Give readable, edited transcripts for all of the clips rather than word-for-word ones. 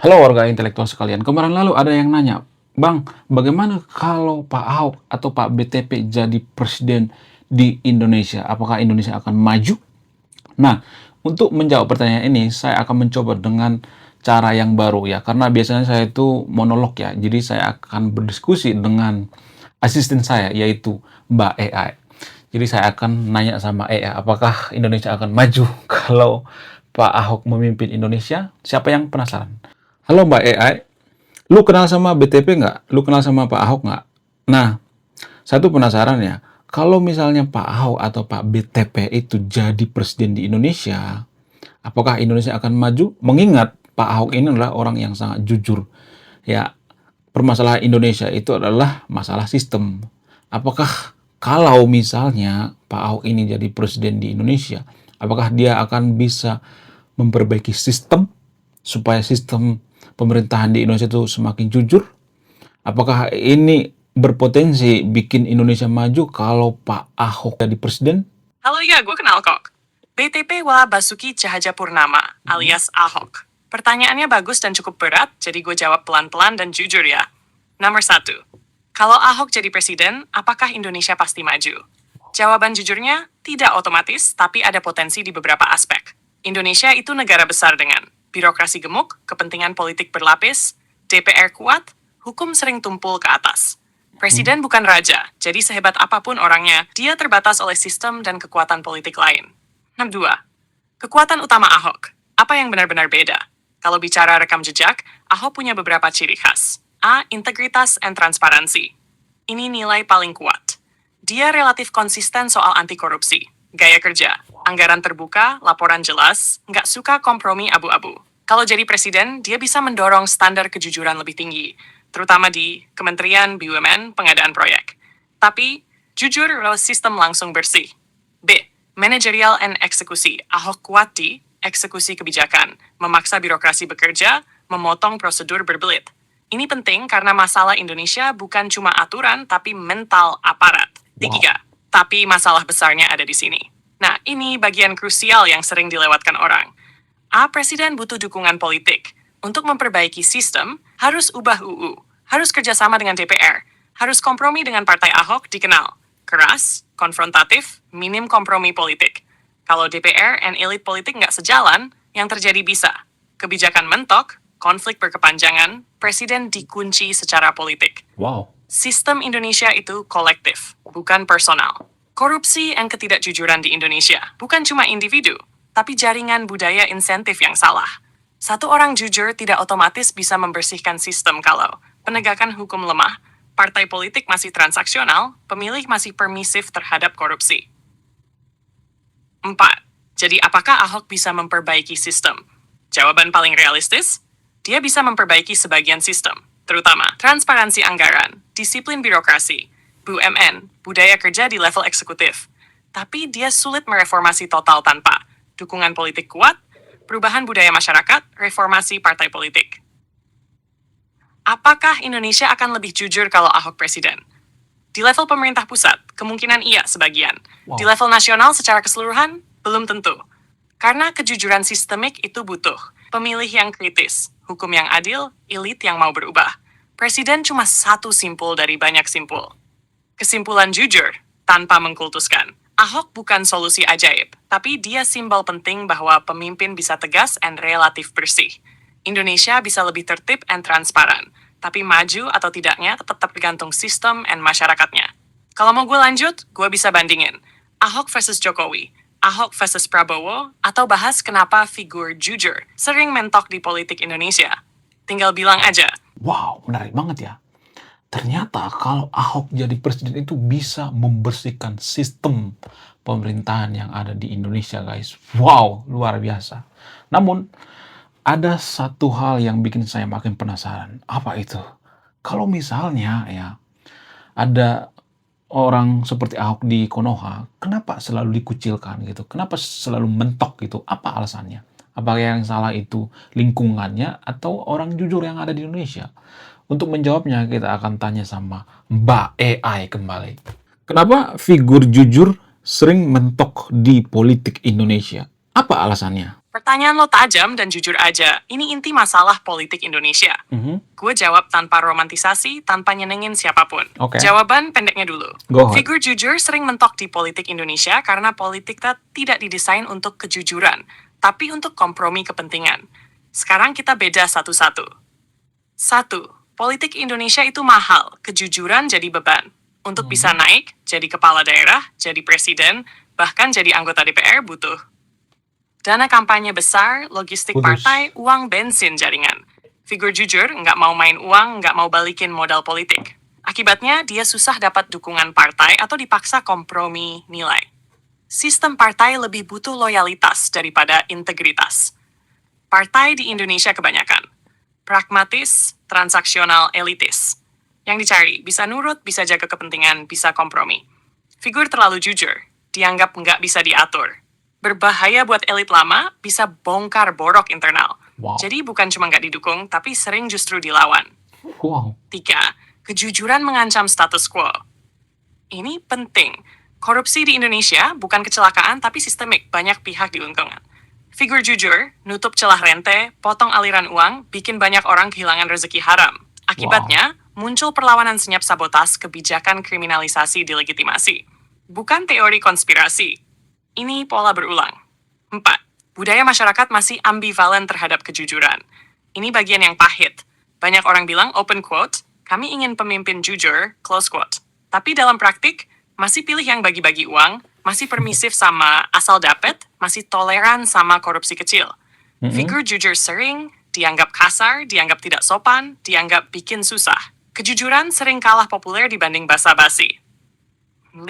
Halo warga intelektual sekalian, kemarin lalu ada yang nanya, Bang, bagaimana kalau Pak Ahok atau Pak BTP jadi presiden di Indonesia? Apakah Indonesia akan maju? Nah, untuk menjawab pertanyaan ini, saya akan mencoba dengan cara yang baru ya, karena biasanya saya itu monolog ya, jadi saya akan berdiskusi dengan asisten saya, yaitu Mbak AI. Jadi saya akan nanya sama AI, apakah Indonesia akan maju kalau Pak Ahok memimpin Indonesia? Siapa yang penasaran? Halo Mbak AI, lu kenal sama BTP nggak? Lu kenal sama Pak Ahok nggak? Nah, satu penasaran ya, kalau misalnya Pak Ahok atau Pak BTP itu jadi presiden di Indonesia, apakah Indonesia akan maju? Mengingat Pak Ahok ini adalah orang yang sangat jujur. Ya, permasalahan Indonesia itu adalah masalah sistem. Apakah kalau misalnya Pak Ahok ini jadi presiden di Indonesia, apakah dia akan bisa memperbaiki sistem supaya sistem pemerintahan di Indonesia itu semakin jujur? Apakah ini berpotensi bikin Indonesia maju kalau Pak Ahok jadi presiden? Halo ya, gue kenal kok. BTP wa Basuki Cahayapurnama alias Ahok. Pertanyaannya bagus dan cukup berat, jadi gue jawab pelan-pelan dan jujur ya. Nomor 1. Kalau Ahok jadi presiden, apakah Indonesia pasti maju? Jawaban jujurnya, tidak otomatis, tapi ada potensi di beberapa aspek. Indonesia itu negara besar dengan birokrasi gemuk, kepentingan politik berlapis, DPR kuat, hukum sering tumpul ke atas. Presiden bukan raja, jadi sehebat apapun orangnya, dia terbatas oleh sistem dan kekuatan politik lain. Nomor 2. Kekuatan utama Ahok. Apa yang benar-benar beda? Kalau bicara rekam jejak, Ahok punya beberapa ciri khas. A. Integritas dan transparansi. Ini nilai paling kuat. Dia relatif konsisten soal anti korupsi. Gaya kerja, anggaran terbuka, laporan jelas, nggak suka kompromi abu-abu. Kalau jadi presiden, dia bisa mendorong standar kejujuran lebih tinggi, terutama di Kementerian BUMN pengadaan proyek. Tapi, jujur sistem langsung bersih. B. Managerial and eksekusi. Ahok kuat di eksekusi kebijakan, memaksa birokrasi bekerja, memotong prosedur berbelit. Ini penting karena masalah Indonesia bukan cuma aturan, tapi mental aparat. Tiga, tapi masalah besarnya ada di sini. Nah, ini bagian krusial yang sering dilewatkan orang. A. Presiden butuh dukungan politik. Untuk memperbaiki sistem, harus ubah UU, harus kerjasama dengan DPR, harus kompromi dengan partai Ahok dikenal. Keras, konfrontatif, minim kompromi politik. Kalau DPR dan elit politik nggak sejalan, yang terjadi bisa kebijakan mentok, konflik berkepanjangan, presiden dikunci secara politik. Wow. Sistem Indonesia itu kolektif, bukan personal. Korupsi dan ketidakjujuran di Indonesia bukan cuma individu, tapi jaringan budaya insentif yang salah. Satu orang jujur tidak otomatis bisa membersihkan sistem kalau penegakan hukum lemah, partai politik masih transaksional, pemilih masih permisif terhadap korupsi. 4. Jadi apakah Ahok bisa memperbaiki sistem? Jawaban paling realistis, dia bisa memperbaiki sebagian sistem, terutama transparansi anggaran, disiplin birokrasi, BUMN, budaya kerja di level eksekutif. Tapi dia sulit mereformasi total tanpa dukungan politik kuat, perubahan budaya masyarakat, reformasi partai politik. Apakah Indonesia akan lebih jujur kalau Ahok presiden? Di level pemerintah pusat, kemungkinan iya sebagian. Di level nasional secara keseluruhan, belum tentu. Karena kejujuran sistemik itu butuh pemilih yang kritis, hukum yang adil, elit yang mau berubah. Presiden cuma satu simpul dari banyak simpul. Kesimpulan jujur, tanpa mengkultuskan. Ahok bukan solusi ajaib, tapi dia simbol penting bahwa pemimpin bisa tegas dan relatif bersih. Indonesia bisa lebih tertib dan transparan, tapi maju atau tidaknya tetap tergantung sistem dan masyarakatnya. Kalau mau gue lanjut, gue bisa bandingin Ahok versus Jokowi, Ahok versus Prabowo, atau bahas kenapa figur jujur sering mentok di politik Indonesia. Tinggal bilang aja. Wow, menarik banget ya. Ternyata kalau Ahok jadi presiden itu bisa membersihkan sistem pemerintahan yang ada di Indonesia, guys. Wow, luar biasa. Namun, ada satu hal yang bikin saya makin penasaran. Apa itu? Kalau misalnya ya, ada orang seperti Ahok di Konoha, kenapa selalu dikucilkan gitu? Kenapa selalu mentok gitu? Apa alasannya? Apakah yang salah itu lingkungannya atau orang jujur yang ada di Indonesia? Untuk menjawabnya, kita akan tanya sama Mbak AI kembali. Kenapa figur jujur sering mentok di politik Indonesia? Apa alasannya? Pertanyaan lo tajam dan jujur aja. Ini inti masalah politik Indonesia. Gue jawab tanpa romantisasi, tanpa nyenengin siapapun. Oke. Jawaban pendeknya dulu. Go ahead. Figur jujur sering mentok di politik Indonesia karena politik kita tidak didesain untuk kejujuran, tapi untuk kompromi kepentingan. Sekarang kita beda satu-satu. 1. Politik Indonesia itu mahal, kejujuran jadi beban. Untuk bisa naik, jadi kepala daerah, jadi presiden, bahkan jadi anggota DPR butuh dana kampanye besar, logistik Kudus. partai, uang bensin jaringan. Figur jujur nggak mau main uang, nggak mau balikin modal politik. Akibatnya dia susah dapat dukungan partai atau dipaksa kompromi nilai. Sistem partai lebih butuh loyalitas daripada integritas. Partai di Indonesia kebanyakan pragmatis, transaksional, elitis. Yang dicari bisa nurut, bisa jaga kepentingan, bisa kompromi. Figur terlalu jujur, dianggap nggak bisa diatur. Berbahaya buat elit lama, bisa bongkar borok internal. Wow. Jadi bukan cuma nggak didukung, tapi sering justru dilawan. Wow. 3. Kejujuran mengancam status quo. Ini penting. Korupsi di Indonesia bukan kecelakaan, tapi sistemik. Banyak pihak diuntungkan. Figur jujur, nutup celah rente, potong aliran uang, bikin banyak orang kehilangan rezeki haram. Akibatnya, muncul perlawanan senyap sabotas, kebijakan kriminalisasi delegitimasi. Bukan teori konspirasi. Ini pola berulang. 4. Budaya masyarakat masih ambivalen terhadap kejujuran. Ini bagian yang pahit. Banyak orang bilang, open quote, kami ingin pemimpin jujur, close quote. Tapi dalam praktik, masih pilih yang bagi-bagi uang, masih permisif sama asal dapet, masih toleran sama korupsi kecil. Figur jujur sering dianggap kasar, dianggap tidak sopan, dianggap bikin susah. Kejujuran sering kalah populer dibanding basa-basi. 5.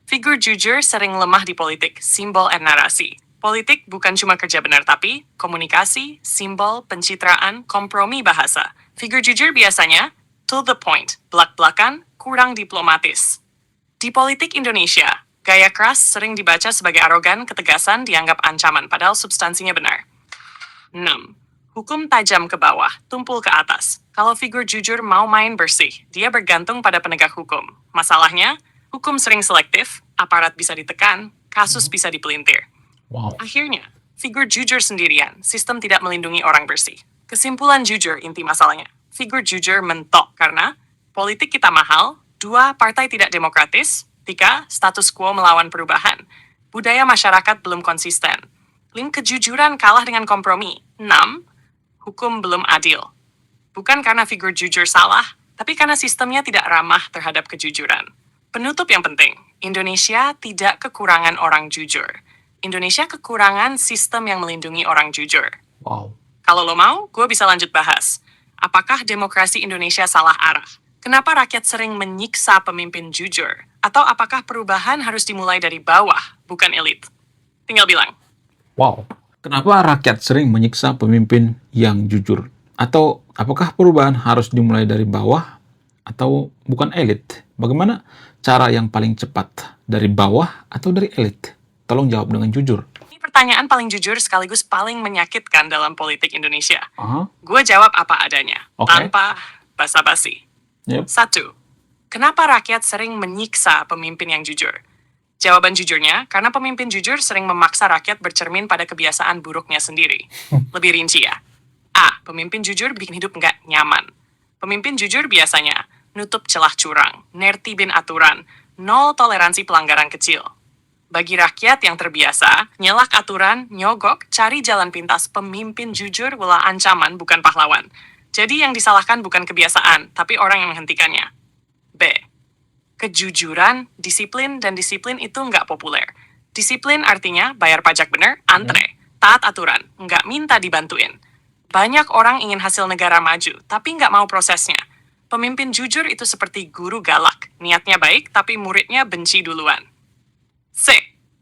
Figur jujur sering lemah di politik, simbol and narasi. Politik bukan cuma kerja benar tapi komunikasi, simbol, pencitraan, kompromi bahasa. Figur jujur biasanya to the point, belak-belakan, kurang diplomatis. Di politik Indonesia, gaya keras sering dibaca sebagai arogan, ketegasan dianggap ancaman, padahal substansinya benar. 6. Hukum tajam ke bawah, tumpul ke atas. Kalau figur jujur mau main bersih, dia bergantung pada penegak hukum. Masalahnya, hukum sering selektif, aparat bisa ditekan, kasus bisa dipelintir. Wow. Akhirnya, figur jujur sendirian, sistem tidak melindungi orang bersih. Kesimpulan jujur inti masalahnya. Figur jujur mentok karena politik kita mahal, 2. Partai tidak demokratis, 3. Status quo melawan perubahan, budaya masyarakat belum konsisten, 5. Kejujuran kalah dengan kompromi, 6. Hukum belum adil. Bukan karena figur jujur salah, tapi karena sistemnya tidak ramah terhadap kejujuran. Penutup yang penting, Indonesia tidak kekurangan orang jujur. Indonesia kekurangan sistem yang melindungi orang jujur. Wow. Kalau lo mau, gue bisa lanjut bahas. Apakah demokrasi Indonesia salah arah? Kenapa rakyat sering menyiksa pemimpin jujur? Atau apakah perubahan harus dimulai dari bawah, bukan elit? Tinggal bilang. Wow. Kenapa rakyat sering menyiksa pemimpin yang jujur? Atau apakah perubahan harus dimulai dari bawah atau bukan elit? Bagaimana cara yang paling cepat? Dari bawah atau dari elit? Tolong jawab dengan jujur. Ini pertanyaan paling jujur sekaligus paling menyakitkan dalam politik Indonesia. Aha. Gue jawab apa adanya, Oke. tanpa basa-basi. Yep. 1. Kenapa rakyat sering menyiksa pemimpin yang jujur? Jawaban jujurnya, karena pemimpin jujur sering memaksa rakyat bercermin pada kebiasaan buruknya sendiri. Lebih rinci ya. A. Pemimpin jujur bikin hidup nggak nyaman. Pemimpin jujur biasanya nutup celah curang, nertibin aturan, nol toleransi pelanggaran kecil. Bagi rakyat yang terbiasa, nyelak aturan, nyogok, cari jalan pintas, pemimpin jujur adalah ancaman bukan pahlawan. Jadi yang disalahkan bukan kebiasaan, tapi orang yang menghentikannya. B. Kejujuran, disiplin, dan disiplin itu nggak populer. Disiplin artinya bayar pajak bener, antre, taat aturan, nggak minta dibantuin. Banyak orang ingin hasil negara maju, tapi nggak mau prosesnya. Pemimpin jujur itu seperti guru galak, niatnya baik, tapi muridnya benci duluan. C.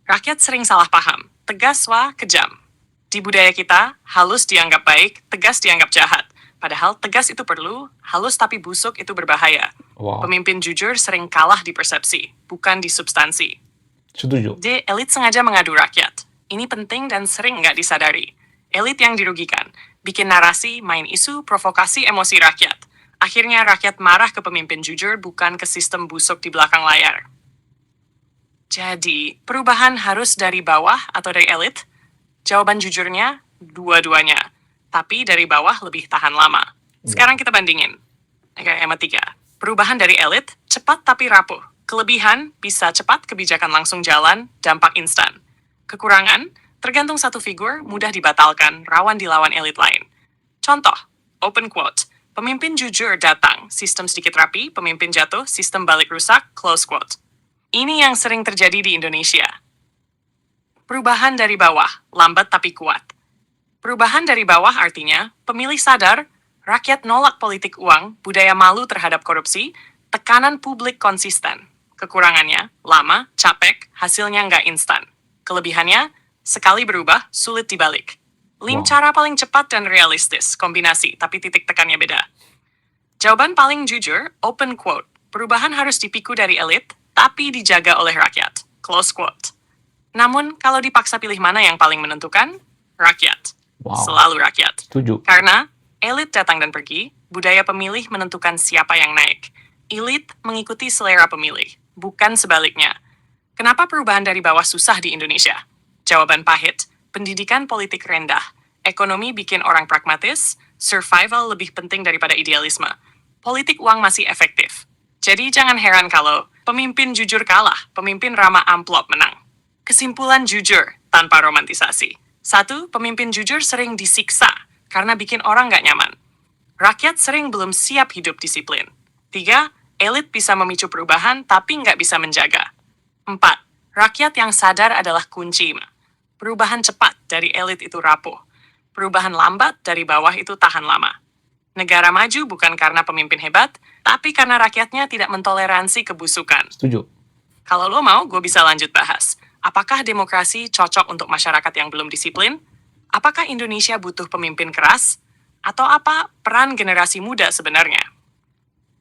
Rakyat sering salah paham, tegas wah kejam. Di budaya kita, halus dianggap baik, tegas dianggap jahat. Padahal tegas itu perlu, halus tapi busuk itu berbahaya. Wow. Pemimpin jujur sering kalah di persepsi, bukan di substansi. Setuju. D. Elit sengaja mengadu rakyat. Ini penting dan sering nggak disadari. Elit yang dirugikan, bikin narasi, main isu, provokasi emosi rakyat. Akhirnya rakyat marah ke pemimpin jujur, bukan ke sistem busuk di belakang layar. Jadi, perubahan harus dari bawah atau dari elit? Jawaban jujurnya, dua-duanya. Tapi dari bawah lebih tahan lama. Sekarang kita bandingin. Oke, yang ketiga. Perubahan dari elit, cepat tapi rapuh. Kelebihan, bisa cepat, kebijakan langsung jalan, dampak instan. Kekurangan, tergantung satu figur, mudah dibatalkan, rawan dilawan elit lain. Contoh, open quote. Pemimpin jujur datang, sistem sedikit rapi, pemimpin jatuh, sistem balik rusak, close quote. Ini yang sering terjadi di Indonesia. Perubahan dari bawah, lambat tapi kuat. Perubahan dari bawah artinya, pemilih sadar, rakyat nolak politik uang, budaya malu terhadap korupsi, tekanan publik konsisten. Kekurangannya, lama, capek, hasilnya nggak instan. Kelebihannya, sekali berubah, sulit dibalik. Link Wow. cara paling cepat dan realistis, kombinasi, tapi titik tekannya beda. Jawaban paling jujur, open quote. Perubahan harus dipiku dari elit, tapi dijaga oleh rakyat. Close quote. Namun, kalau dipaksa pilih mana yang paling menentukan, rakyat. Wow. Selalu rakyat. Setuju. Karena elit datang dan pergi, budaya pemilih menentukan siapa yang naik. Elit mengikuti selera pemilih, bukan sebaliknya. Kenapa perubahan dari bawah susah di Indonesia? Jawaban pahit, pendidikan politik rendah, ekonomi bikin orang pragmatis, survival lebih penting daripada idealisme. Politik uang masih efektif. Jadi jangan heran kalau pemimpin jujur kalah, pemimpin ramah amplop menang. Kesimpulan jujur, tanpa romantisasi. 1. Pemimpin jujur sering disiksa, karena bikin orang nggak nyaman. Rakyat sering belum siap hidup disiplin. 3. Elit bisa memicu perubahan, tapi nggak bisa menjaga. 4. Rakyat yang sadar adalah kunci. Perubahan cepat dari elit itu rapuh. Perubahan lambat dari bawah itu tahan lama. Negara maju bukan karena pemimpin hebat, tapi karena rakyatnya tidak mentoleransi kebusukan. Setuju. Kalau lo mau, gue bisa lanjut bahas. Apakah demokrasi cocok untuk masyarakat yang belum disiplin? Apakah Indonesia butuh pemimpin keras? Atau apa peran generasi muda sebenarnya?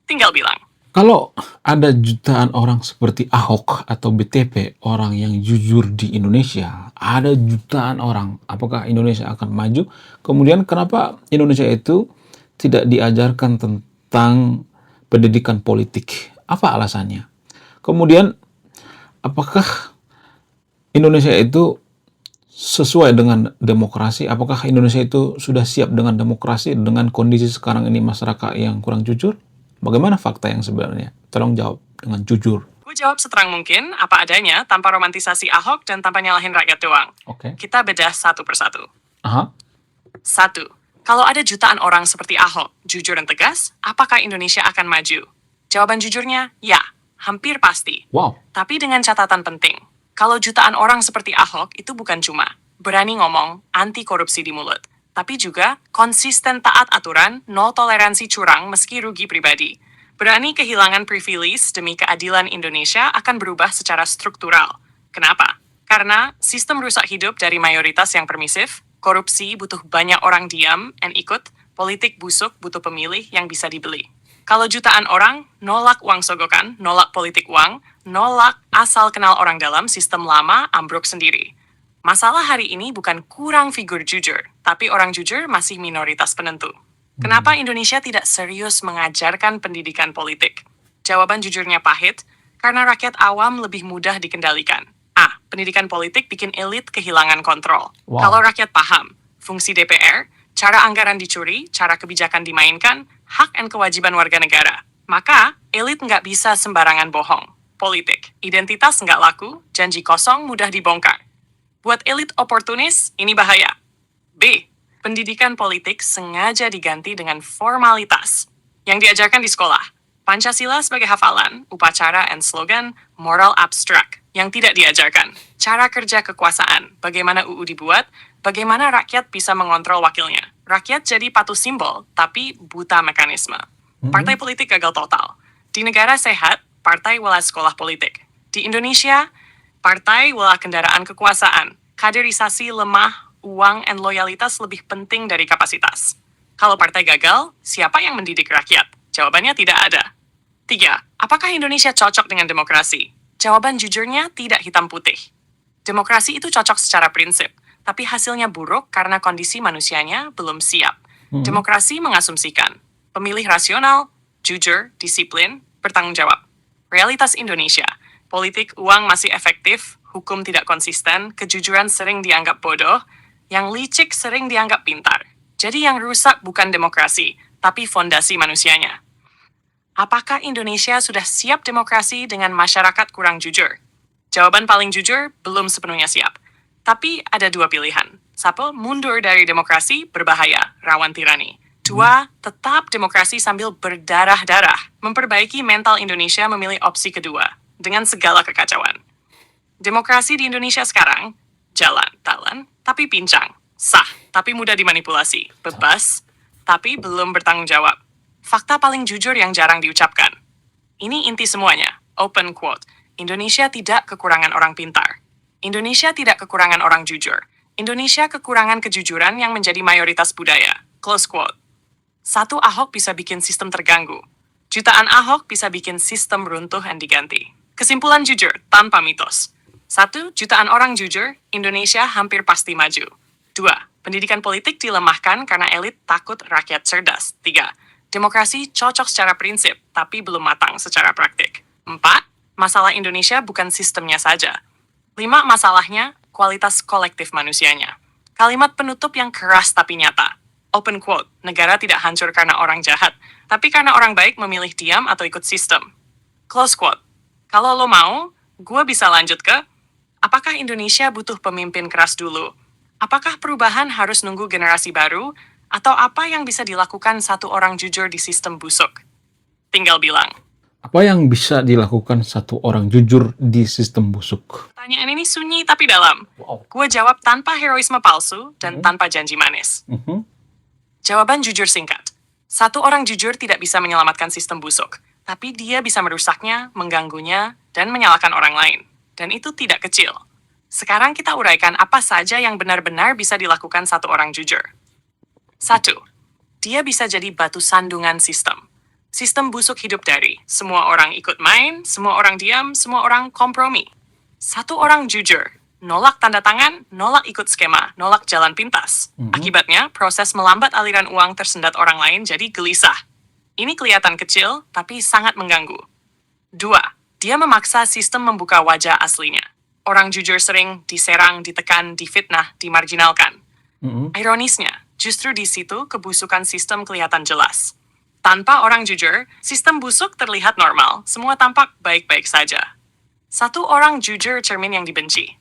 Tinggal bilang. Kalau ada jutaan orang seperti Ahok atau BTP, orang yang jujur di Indonesia, ada jutaan orang, apakah Indonesia akan maju? Kemudian kenapa Indonesia itu tidak diajarkan tentang pendidikan politik? Apa alasannya? Kemudian, apakah Indonesia itu sesuai dengan demokrasi? Apakah Indonesia itu sudah siap dengan demokrasi dengan kondisi sekarang ini masyarakat yang kurang jujur? Bagaimana fakta yang sebenarnya? Tolong jawab dengan jujur. Gue jawab seterang mungkin, apa adanya, tanpa romantisasi Ahok dan tanpa nyalahin rakyat doang. Oke. Kita bedah satu persatu. Aha. 1. Kalau ada jutaan orang seperti Ahok, jujur dan tegas, apakah Indonesia akan maju? Jawaban jujurnya, ya, hampir pasti. Wow. Tapi dengan catatan penting, kalau jutaan orang seperti Ahok itu bukan cuma berani ngomong anti korupsi di mulut, tapi juga konsisten taat aturan, nol toleransi curang meski rugi pribadi. Berani kehilangan privilege demi keadilan Indonesia akan berubah secara struktural. Kenapa? Karena sistem rusak hidup dari mayoritas yang permisif, korupsi butuh banyak orang diam and ikut, politik busuk butuh pemilih yang bisa dibeli. Kalau jutaan orang nolak uang sogokan, nolak politik uang, nolak asal kenal orang dalam sistem lama ambruk sendiri. Masalah hari ini bukan kurang figur jujur, tapi orang jujur masih minoritas penentu. Kenapa Indonesia tidak serius mengajarkan pendidikan politik? Jawaban jujurnya pahit, karena rakyat awam lebih mudah dikendalikan. A. Pendidikan politik bikin elit kehilangan kontrol. Wow. Kalau rakyat paham, fungsi DPR, cara anggaran dicuri, cara kebijakan dimainkan, hak dan kewajiban warga negara, maka elit nggak bisa sembarangan bohong. Politik, identitas nggak laku, janji kosong mudah dibongkar. Buat elit oportunis, ini bahaya. B. Pendidikan politik sengaja diganti dengan formalitas yang diajarkan di sekolah. Pancasila sebagai hafalan, upacara and slogan, moral abstrak yang tidak diajarkan. Cara kerja kekuasaan, bagaimana UU dibuat, bagaimana rakyat bisa mengontrol wakilnya. Rakyat jadi patuh simbol, tapi buta mekanisme. Partai politik gagal total. Di negara sehat, partai walau sekolah politik. Di Indonesia, partai walau kendaraan kekuasaan. Kaderisasi lemah, uang dan loyalitas lebih penting dari kapasitas. Kalau partai gagal, siapa yang mendidik rakyat? Jawabannya tidak ada. 3. Apakah Indonesia cocok dengan demokrasi? Jawaban jujurnya tidak hitam putih. Demokrasi itu cocok secara prinsip, tapi hasilnya buruk karena kondisi manusianya belum siap. Demokrasi mengasumsikan pemilih rasional, jujur, disiplin, bertanggung jawab. Realitas Indonesia, politik uang masih efektif, hukum tidak konsisten, kejujuran sering dianggap bodoh, Yang licik sering dianggap pintar. Jadi yang rusak bukan demokrasi, tapi fondasi manusianya. Apakah Indonesia sudah siap demokrasi dengan masyarakat kurang jujur? Jawaban paling jujur, belum sepenuhnya siap. Tapi ada dua pilihan. Satu, mundur dari demokrasi, berbahaya, rawan tirani. Dua, tetap demokrasi sambil berdarah-darah. Memperbaiki mental Indonesia memilih opsi kedua, dengan segala kekacauan. Demokrasi di Indonesia sekarang, jalan, tapi pincang. Sah, tapi mudah dimanipulasi. Bebas, tapi belum bertanggung jawab. Fakta paling jujur yang jarang diucapkan. Ini inti semuanya. Open quote. Indonesia tidak kekurangan orang pintar. Indonesia tidak kekurangan orang jujur. Indonesia kekurangan kejujuran yang menjadi mayoritas budaya. Close quote. Satu Ahok bisa bikin sistem terganggu. Jutaan Ahok bisa bikin sistem runtuh dan diganti. Kesimpulan jujur, tanpa mitos. 1. Jutaan orang jujur, Indonesia hampir pasti maju. 2. Pendidikan politik dilemahkan karena elit takut rakyat cerdas. 3. Demokrasi cocok secara prinsip, tapi belum matang secara praktik. 4. Masalah Indonesia bukan sistemnya saja. 5. Masalahnya, kualitas kolektif manusianya. Kalimat penutup yang keras tapi nyata. Open quote, negara tidak hancur karena orang jahat, tapi karena orang baik memilih diam atau ikut sistem. Close quote. Kalau lo mau, gue bisa lanjut ke, apakah Indonesia butuh pemimpin keras dulu? Apakah perubahan harus nunggu generasi baru? Atau apa yang bisa dilakukan satu orang jujur di sistem busuk? Tinggal bilang. Apa yang bisa dilakukan satu orang jujur di sistem busuk? Pertanyaan ini sunyi tapi dalam. Wow. Gue jawab tanpa heroisme palsu dan tanpa janji manis. Jawaban jujur singkat. Satu orang jujur tidak bisa menyelamatkan sistem busuk, tapi dia bisa merusaknya, mengganggunya, dan menyalahkan orang lain. Dan itu tidak kecil. Sekarang kita uraikan apa saja yang benar-benar bisa dilakukan satu orang jujur. 1. Dia bisa jadi batu sandungan sistem. Sistem busuk hidup dari semua orang ikut main, semua orang diam, semua orang kompromi. Satu orang jujur, nolak tanda tangan, nolak ikut skema, nolak jalan pintas. Akibatnya, proses melambat aliran uang tersendat orang lain jadi gelisah. Ini kelihatan kecil, tapi sangat mengganggu. 2. Dia memaksa sistem membuka wajah aslinya. Orang jujur sering diserang, ditekan, difitnah, dimarginalkan. Ironisnya, justru di situ kebusukan sistem kelihatan jelas. Tanpa orang jujur, sistem busuk terlihat normal, semua tampak baik-baik saja. Satu orang jujur cermin yang dibenci.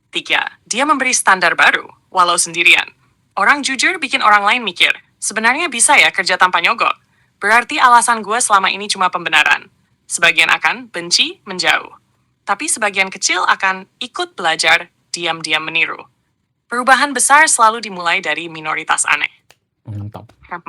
3. Dia memberi standar baru, walau sendirian. Orang jujur bikin orang lain mikir, sebenarnya bisa ya kerja tanpa nyogok. Berarti alasan gue selama ini cuma pembenaran. Sebagian akan benci, menjauh. Tapi sebagian kecil akan ikut belajar, diam-diam meniru. Perubahan besar selalu dimulai dari minoritas aneh. Mantap. 4.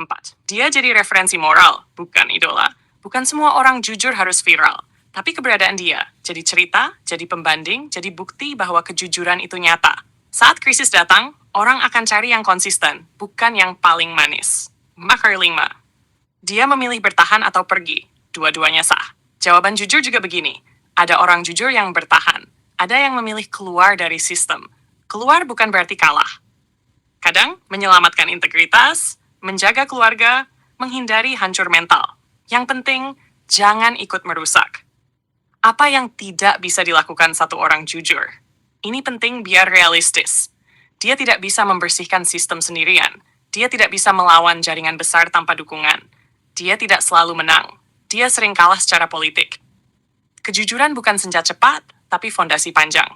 Dia jadi referensi moral, bukan idola. Bukan semua orang jujur harus viral. Tapi keberadaan dia jadi cerita, jadi pembanding, jadi bukti bahwa kejujuran itu nyata. Saat krisis datang, orang akan cari yang konsisten, bukan yang paling manis. Makar 5. Dia memilih bertahan atau pergi. Dua-duanya sah. Jawaban jujur juga begini. Ada orang jujur yang bertahan. Ada yang memilih keluar dari sistem. Keluar bukan berarti kalah. Kadang menyelamatkan integritas, menjaga keluarga, menghindari hancur mental. Yang penting, jangan ikut merusak. Apa yang tidak bisa dilakukan satu orang jujur? Ini penting biar realistis. Dia tidak bisa membersihkan sistem sendirian. Dia tidak bisa melawan jaringan besar tanpa dukungan. Dia tidak selalu menang. Dia sering kalah secara politik. Kejujuran bukan senjata cepat, tapi fondasi panjang.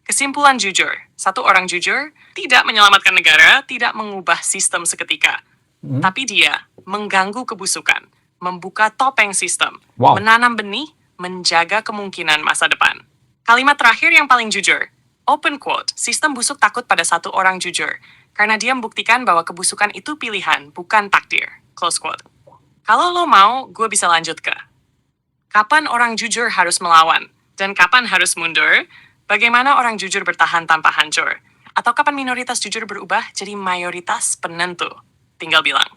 Kesimpulan jujur, satu orang jujur tidak menyelamatkan negara, tidak mengubah sistem seketika. Tapi dia mengganggu kebusukan, membuka topeng sistem, menanam benih, menjaga kemungkinan masa depan. Kalimat terakhir yang paling jujur, open quote, sistem busuk takut pada satu orang jujur, karena dia membuktikan bahwa kebusukan itu pilihan, bukan takdir. Close quote. Kalau lo mau, gue bisa lanjut ke kapan orang jujur harus melawan, dan kapan harus mundur, bagaimana orang jujur bertahan tanpa hancur, atau kapan minoritas jujur berubah jadi mayoritas penentu. Tinggal bilang.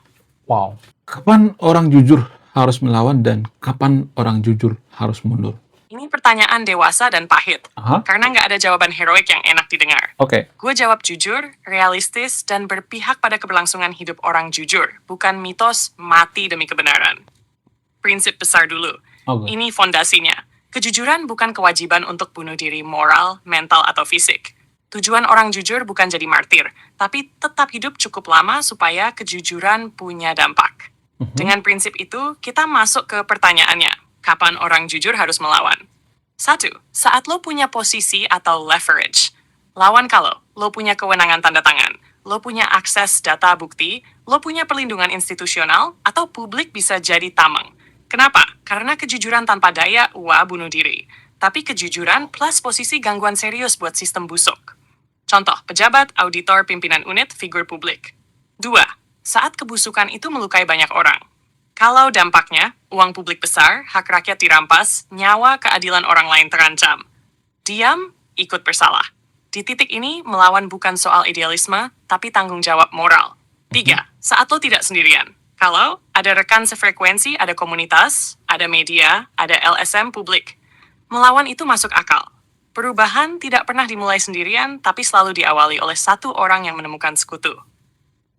Wow. Kapan orang jujur harus melawan dan kapan orang jujur harus mundur? Ini pertanyaan dewasa dan pahit, karena nggak ada jawaban heroik yang enak didengar. Gue jawab jujur, realistis, dan berpihak pada keberlangsungan hidup orang jujur, bukan mitos mati demi kebenaran. Prinsip besar dulu. Ini fondasinya. Kejujuran bukan kewajiban untuk bunuh diri moral, mental, atau fisik. Tujuan orang jujur bukan jadi martir, tapi tetap hidup cukup lama supaya kejujuran punya dampak. Dengan prinsip itu, kita masuk ke pertanyaannya. Kapan orang jujur harus melawan? 1. Saat lo punya posisi atau leverage. Lawan kalau lo punya kewenangan tanda tangan, lo punya akses data bukti, lo punya perlindungan institusional, atau publik bisa jadi tameng. Kenapa? Karena kejujuran tanpa daya, bunuh diri. Tapi kejujuran plus posisi gangguan serius buat sistem busuk. Contoh, pejabat, auditor, pimpinan unit, figur publik. 2. Saat kebusukan itu melukai banyak orang. Kalau dampaknya, uang publik besar, hak rakyat dirampas, nyawa keadilan orang lain terancam. Diam, ikut bersalah. Di titik ini, melawan bukan soal idealisme, tapi tanggung jawab moral. 3. Saat lo tidak sendirian. Kalau ada rekan sefrekuensi, ada komunitas, ada media, ada LSM publik. Melawan itu masuk akal. Perubahan tidak pernah dimulai sendirian, tapi selalu diawali oleh satu orang yang menemukan sekutu.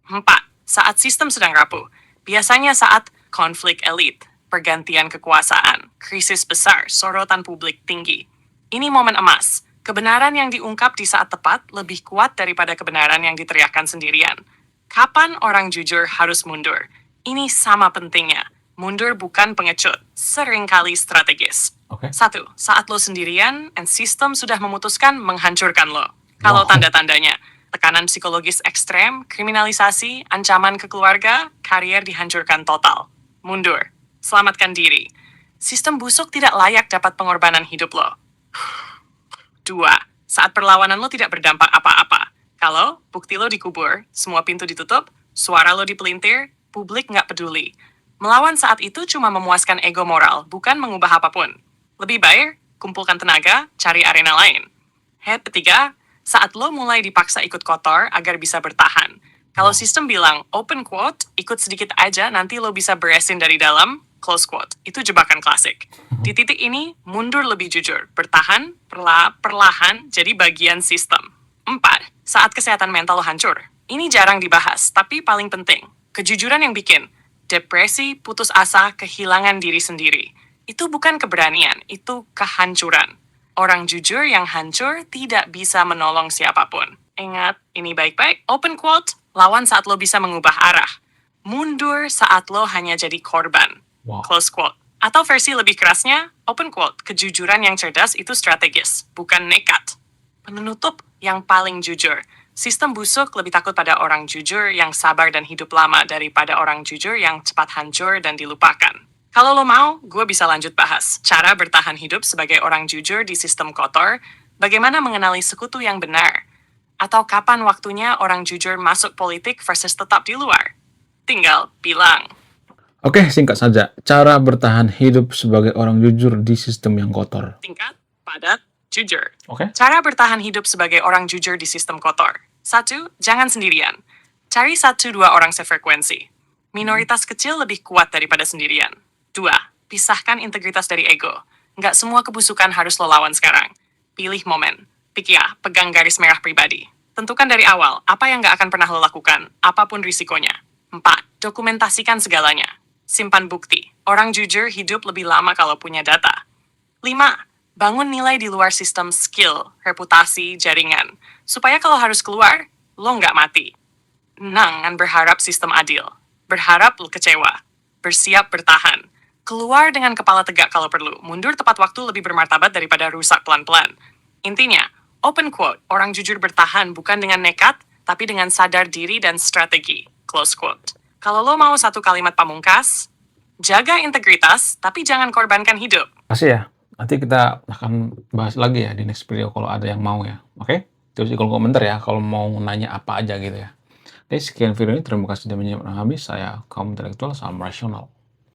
4. Saat sistem sedang rapuh. Biasanya saat konflik elit, pergantian kekuasaan, krisis besar, sorotan publik tinggi. Ini momen emas. Kebenaran yang diungkap di saat tepat lebih kuat daripada kebenaran yang diteriakkan sendirian. Kapan orang jujur harus mundur? Ini sama pentingnya. Mundur bukan pengecut, seringkali strategis. Oke. 1. Saat lo sendirian, and sistem sudah memutuskan menghancurkan lo. Kalau Wow. tanda-tandanya, tekanan psikologis ekstrem, kriminalisasi, ancaman ke keluarga, karier dihancurkan total. Mundur. Selamatkan diri. Sistem busuk tidak layak dapat pengorbanan hidup lo. 2. Saat perlawanan lo tidak berdampak apa-apa. Kalau bukti lo dikubur, semua pintu ditutup, suara lo dipelintir, publik nggak peduli. Melawan saat itu cuma memuaskan ego moral, bukan mengubah apapun. Lebih baik, kumpulkan tenaga, cari arena lain. Head 3. Saat lo mulai dipaksa ikut kotor agar bisa bertahan. Kalau sistem bilang, open quote, ikut sedikit aja nanti lo bisa beresin dari dalam, close quote. Itu jebakan klasik. Di titik ini, mundur lebih jujur. Bertahan, perlahan, jadi bagian sistem. 4. Saat kesehatan mental lo hancur. Ini jarang dibahas, tapi paling penting. Kejujuran yang bikin depresi, putus asa, kehilangan diri sendiri. Itu bukan keberanian, itu kehancuran. Orang jujur yang hancur tidak bisa menolong siapapun. Ingat, ini baik-baik. Open quote, lawan saat lo bisa mengubah arah. Mundur saat lo hanya jadi korban. Wow. Close quote. Atau versi lebih kerasnya, open quote, kejujuran yang cerdas itu strategis, bukan nekat. Penutup yang paling jujur. Sistem busuk lebih takut pada orang jujur yang sabar dan hidup lama daripada orang jujur yang cepat hancur dan dilupakan. Kalau lo mau, gue bisa lanjut bahas cara bertahan hidup sebagai orang jujur di sistem kotor, bagaimana mengenali sekutu yang benar, atau kapan waktunya orang jujur masuk politik versus tetap di luar. Tinggal bilang. Oke, singkat saja. Cara bertahan hidup sebagai orang jujur di sistem yang kotor. Singkat, padat, jujur. Oke. Cara bertahan hidup sebagai orang jujur di sistem kotor. 1. Jangan sendirian. Cari 1-2 orang sefrekuensi. Minoritas kecil lebih kuat daripada sendirian. 2. Pisahkan integritas dari ego. Nggak semua kebusukan harus lo lawan sekarang. Pilih momen. Pegang garis merah pribadi. Tentukan dari awal apa yang nggak akan pernah lo lakukan, apapun risikonya. 4. Dokumentasikan segalanya. Simpan bukti. Orang jujur hidup lebih lama kalau punya data. 5. Bangun nilai di luar sistem skill, reputasi, jaringan. Supaya kalau harus keluar, lo nggak mati. 6. Berharap sistem adil. Berharap lo kecewa. Bersiap bertahan. Keluar dengan kepala tegak kalau perlu. Mundur tepat waktu lebih bermartabat daripada rusak pelan-pelan. Intinya, open quote, orang jujur bertahan bukan dengan nekat, tapi dengan sadar diri dan strategi. Close quote. Kalau lo mau satu kalimat pamungkas, jaga integritas, tapi jangan korbankan hidup. Kasih ya. Nanti kita akan bahas lagi ya di next video kalau ada yang mau ya. Oke? Terus di kolom komentar ya kalau mau nanya apa aja gitu ya. Oke, sekian video ini. Terima kasih sudah menyimak habis. Saya kaum intelektual, salam rasional.